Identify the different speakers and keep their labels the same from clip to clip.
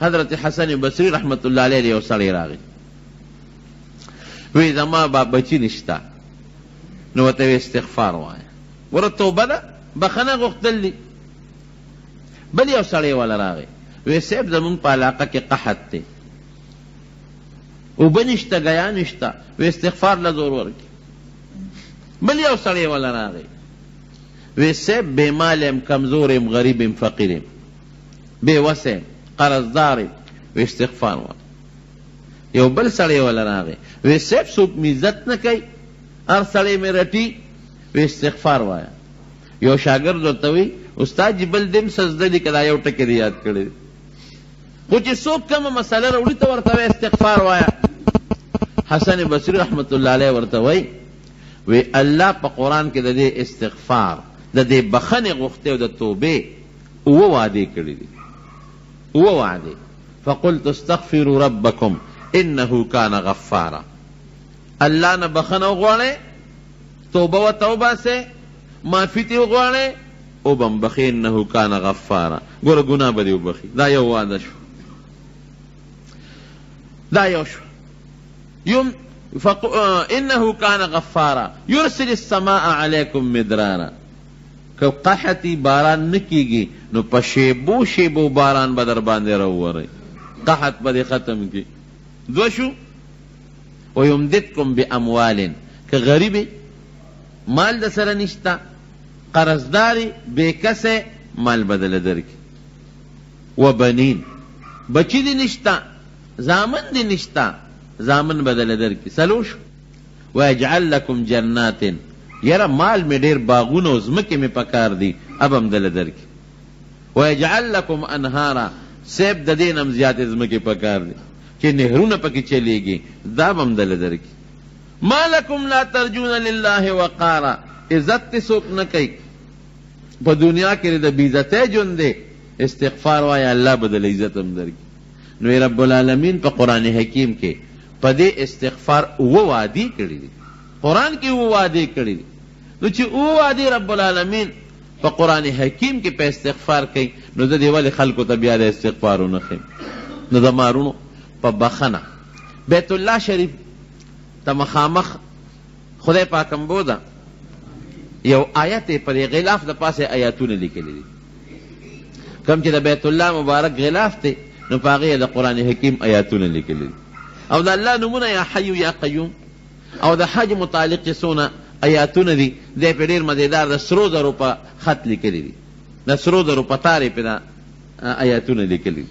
Speaker 1: حضرت حسن بصری رحمت اللہ علیہ یو سړی راغی وی زما بچی نشتا نو ورته استغفار وایه ور توبه ده بخنه غوښتل دي. بل یو سړی ولا راغی وی صاحب زمونږ په علاقه کې قحط دی اوبه نشته ګیا نشته وی استغفار له زور ورکړي. بل یو سړی ولا راغی وی صاحب بے مال یم کمزور یم غریب یم فقیر یم بے وس یم قرضدار یم وی استغفار وایه. یو بل سړی ولا راغی وی صاحب څوک مې عزت نه کوي هر سړی مې رټي وی استغفار وایه. یو شاګرد ورته وی استاد جی بل دم سجده دي کدا یو ټکی دی یاد کړی خو چې څوک کومه مسله راوړي ته ورته استغفار وایه. حسن بصری رحمت الله علیه ورته وی الله په قرآن کې د دې استغفار د دې بخنې غوښتې او د توبې اوه وعدې کړي دي اوه وعدې. فقلت استغفروا ربکم انه کان غفارا. الله نه بخنه وغواړئ توبه و توبه سے معافی تی وغواړئ او بم بخی انه کان غفارا ګوره ګناه به دې وبخي. دا یو وعده شو دا یو شو. انه کان غفارا یرسل السماء علیکم مدرارا. که قحطی باران نکیگی نو په شیبو شیبو باران به در باندې راووري قحط به ختم کی. دو شو ویمددکم باموال که غریبی مال د سره نشتا قرضداری بے کسے مال بدل درکی و بنین بچی دی نشتا زامن دی نشتا زامن بدل درکی سلوش و اجعل لکم جنات یرا مال میں دیر باغون و زمکی میں پکار دی اب ہم دل درکی و اجعل لکم انہارا سیب ددین ہم زیادہ زمکی پکار دی کہ نہرون پکی چلے گی داب ہم دل درکی. ما لکم لا ترجون للہ وقارا عزت سوک نہ کئی په دنیا کې د بیزته جون دے استغفار وایا الله بدل عزت هم درکی. نو رب العالمین په قرآن حکیم کې په دې استغفار او وعده کړی دي قرآن کې او وعده کړی دي. نو چې او وعده رب العالمین په قرآن حکیم کې په استغفار کوي نو د دې ولې خلکو ته بیا د استغفارونه خیم. نو د مارونو په بخنه بیت الله شریف ته مخامخ خدای پاکم بودا یو آیت پر غلاف د پاسه آیاتونه لیکلي دي کم چې د بیت الله مبارک غلاف ته نو پاغه د قرآن حکیم آیاتونه لیکلي دي او د الله نمونه یا حی یا قیوم او د حج متعلق سونه آیاتونه دي د په ډیر مزیدار د سرو زرو په خط لیکلي دي د سرو زرو په تارې په آیاتونه لیکلي.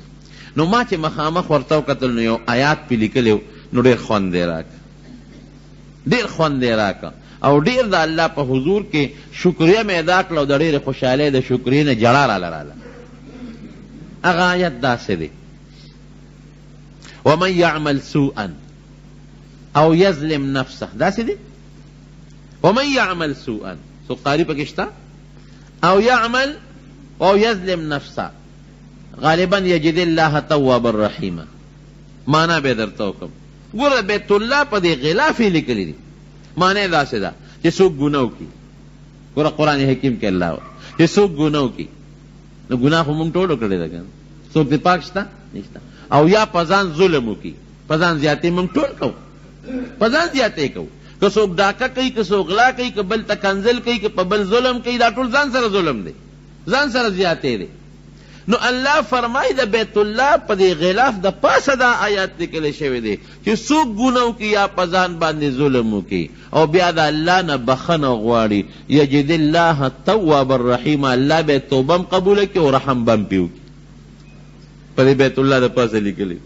Speaker 1: نو ما چې مخامخ ورته وکتل نو یو آیات په لیکلو نو ډیر خوند راک ډیر خوند راک او ډیر د الله په حضور کې شکریا مې ادا کړ او د ډیر خوشاله د شکرې نه جړه را لاله. هغه آیت داسې دی ومن يعمل سوءا او يظلم نفسه داسې دی ومن يعمل سوءا سو قاری پکې شته او يعمل او يظلم نفسه غالبا یجد الله توابا رحیما مانا به درته وکم. ګوره بیت الله په دې غلاف لیکلی دي معنی داسې ده چې څوک ګناه وکړي. ګوره قرآن حکیم کې الله چې څوک ګناه وکړي نو ګناه خو موږ ټولو کړی ده که څوک دې پاک شته نشته او یا په ځان ظلم وکړي په ځان زیاتې موږ ټول کوو په ځان زیاتې کوو که څوک ډاکه کوي که څوک غلا کوي که بل ته کنځل کوي که په بل ظلم کوي دا ټول ځان سره ظلم دی ځان سره زیاتې دی. نو الله فرمای د بیت الله په دې غلاف د پاسه دا آیات لیکل شوی دی چې څوک ګناه وکړي یا په ځان باندې ظلم وکړي او بیا د الله نه بخنه غواړي یجد الله توابا رحیما الله به توبه هم قبوله کړي او رحم به هم پې وکړي. په دې بیت الله د پاسه لیکلی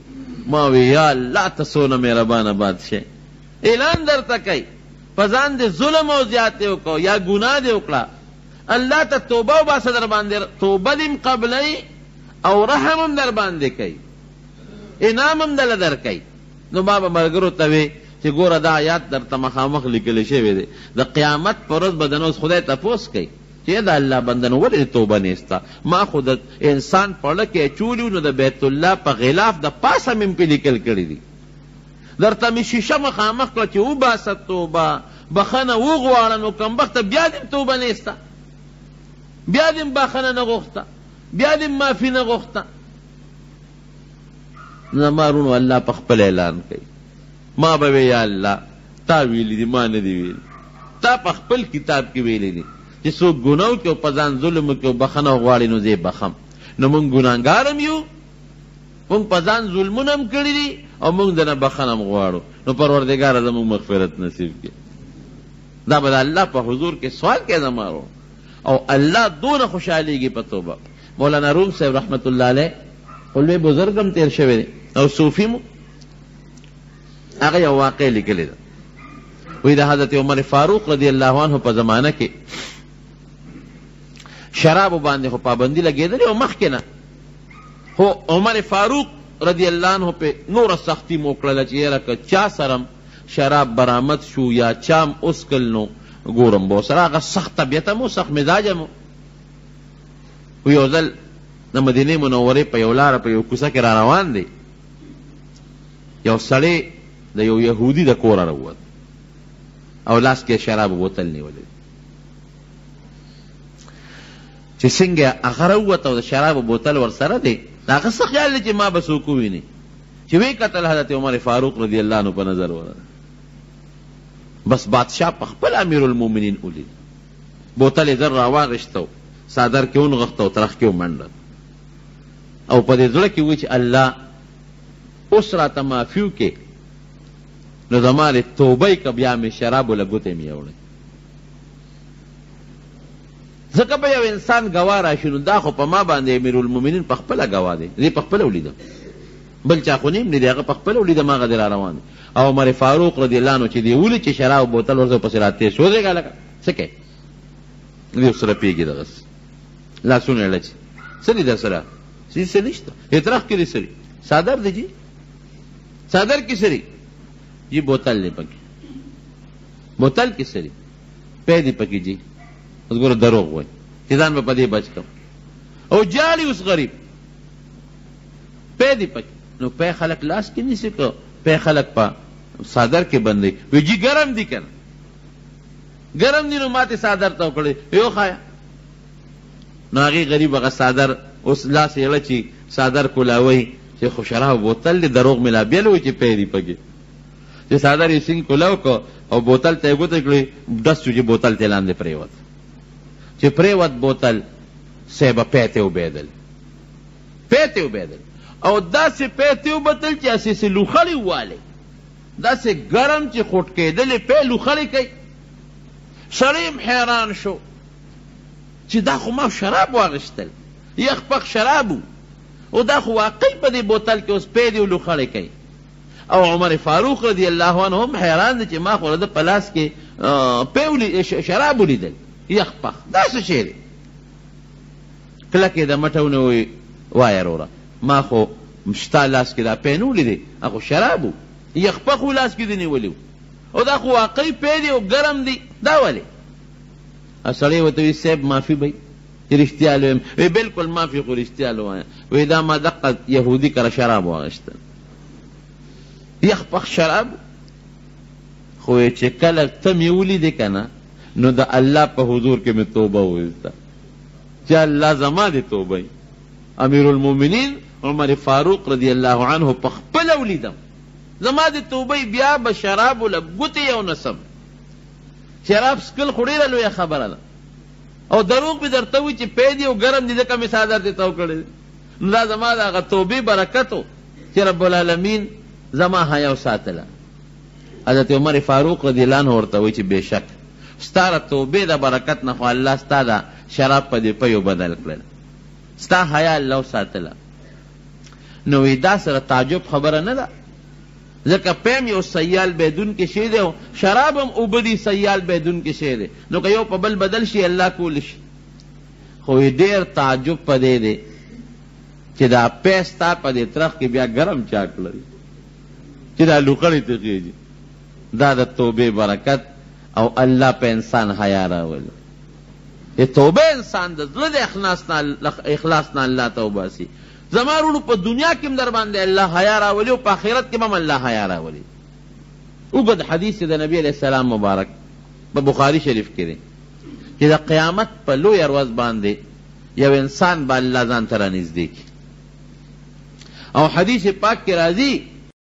Speaker 1: ما وی یا الله ته څونه مهربانه بادشاه اعلان درته کوي په ځان دې ظلم او زیاتې وکړو یا ګناه دې وکړه اللہ تا توبہ و باسا در باندے توبہ دیم قبلی او رحم هم در باندے کئی انام هم دل در کئی. نو بابا مرگرو تاوی چی گورا دا آیات در تمخامخ لکلی شوی دے دا قیامت پر روز بدنوز خدای تپوس کئی چی دا اللہ بندنو ولی توبہ نیستا ما خود انسان پڑھکے چولیو نو دا بیت اللہ پا غلاف دا پاسا من پی لکل کری دی در تمی شیشہ مخامخ کلا چی او باسا توبہ بخنا او غوارنو کم بخت بیا دیم توبہ نیستا بیا دیم بخنا نغوختا بیا دیم معافی نغوختا. زما رونو الله په خپل اعلان کوي ما به وی یا الله تا ویلی دي ما نه دي ویلي تا په خپل کتاب کې ویلی دي چې څوک ګناه وکړي او په ځان ظلم وکړي او بخښنه وغواړي نو زه یې بخم نو موږ ګناهګار هم یو موږ په ځان ظلمونه هم کړي دي او موږ دنه بخښنه هم غواړو نو پروردګاره زموږ مغفرت نصیب کړي دا به د الله په حضور کې سوال کوي زما ورو او الله دونه خوشحالیږي په توبه مولانا روم صاحب رحمت الله علیه خلوی بزرگ هم تیر شوی دی او صوفی مو هغه یو واقع لیکلی ده وی د حضرت عمر فاروق رضی الله عنه په زمانه کې شرابو باندې خو پابندي لګېدلې او مخکې نه خو عمر فاروق رضی الله عنه په نوره سختی مو کړله چې یاره که چا سره شراب برآمد شو یا چام اسکل نو ګورم به سره هغه سخت طبیعته مو سخت مزاجه مو خو یو ځل د مدینې منورې په یو لاره په یو کوڅه کې را روان دی یو سړی د یو یهودي د کوره راووت او لاس کې شراب بوتل نیولی چې څنګه هغه راووت او د شراب بوتل ورسره دی د هغه څه خیال دی چې ما به څوک وویني چې وی کتل حضرت عمر فاروق رضی الله عنه په نظر ورغله بس بادشاہ په خپل امیر المؤمنین ولید بوتل یې زر راواغېسته صادر کې ونغښته او ترخ کې ومنډه او په دې زړه کې وی چې الله اوس راته معافي وکړې نو زما د توبې که بیا مې شرابو له ګوتې مې یوړی ځکه به یو انسان ګواه راشي نو دا خو په ما باندې امیر المؤمنین په خپله ګواه دی زه په خپله ولیدم بل چا خو نیم نه دی هغه په خپله ولیدم هغه دی را روان دی او عمر فاروق رضی الله عنه چې دی ولید چې شراب بوتل ورته پسې راتېر شو ودرېږه لکه څه کوې دی ورسره پېږي دغس لاسونه یې لچې څه دي در سره څه نشته اعتراف کې دی سري صادر دی جی صادر کې سري جی بوتل دی پکې بوتل کې سري پی دی پکې جی اوس ګوره دروغ وایي چې ځان به په دې بچ کړم او جالي اوس غریب پی دی پکې نو پی خلک لاس کې نیسي که پی خلک په صادر کې بندوي وی جی ګرم دی که نه ګرم دی نو ماتې صادر ته وکړی یو خایا نو هغې غریب هغه صادر اوس لاس یې چې صادر کولاوی چې خو شراب بوتل دی دروغ مې لا بیل وی چې پی دی پکې چې صادر یې سینګ کولاو کو او بوتل ته یې ګوته کړې ډس شو چې بوتل ته لاندې پرېوت چې پرېوت بوتل صاحبه پی ته وبېدل پی ته وبېدل او داسې پی ته وبتل چې هسې لوخړې ووالې داسې ګرم چې خوټ کېدلې پی لوخړې کوي سړی هم حیران شو چې دا خو ما شراب واغشتل یخ پخ شرابو او دا خو واقعي په دې بوتل کې اوس پی دی لوخړې کوي او عمر فاروق رضی الله عنه هم حیران دی چې ما خو د په لاس کې پی شراب ولیدل یخ پخ دا څه شی دی کله کې د مټونه وی وایه وروره ما خو ستا لاس کې دا پی نه ولیدی هغه شرابو یخ پخ و لاس کې دی نیولی او دا خو واقعي پی دی او ګرم دی دا ولې سړی ورته وی صاحب معافي به چې رښتیا لویم وی بلکل معافي خو رښتیا لوایم وی دا ما دقه یهودي کره شراب واغېسته یخ پخ شراب خو چې کله ته مې ولیدې که نه نو د الله په حضور کې مې توبه وویسته چې الله زما دې توبه امیر المؤمنین عمر فاروق رضی الله عنه په خپله ولیدم زما دې توبه بیا به شرابو له ګوتې یو نسم شراب سکل خو ډېره لویه خبره ده او دروغ مې درته وي چې پی دی او ګرم دی ځکه مې صادر دې تو کړی نو دا زما د هغه توبې برکت و چې رب العالمین زما حیا وساتله حضرت عمر فاروق رضی الله عنه ورته وایي چې بېشک ستا د توبې د برکت نه خو الله ستا د شراب په دې پیو بدل کړل ستا حیا الله وساتله نو وی دا سره تعجب خبره نه ده ځکه پیم یو سیال بیدون کې شی دی او شراب هم اوبه دي سیال بیدون کې شی دی نو که یو په بل بدل شي الله کولی شي خو ډېر تعجب په دې دی چې دا پی ستا په دې ترخ کې بیا ګرم چاک لري چې دا لوخړې ته خېږي دا د توبې برکت او الله په انسان حیا راولي توبه انسان د زړه د اخلاص نه الله ته وباسي زما وروڼو په دنیا کې هم در باندې الله حیا راولي او په آخرت کې هم الله حیا راولي اوږد حدیث د نبی علیه السلام مبارک په بخاري شریف کې دی چې د قیامت په لویه ورځ باندې یو انسان به الله ځان ته رانږدې کړي او حدیث پاک کې راځي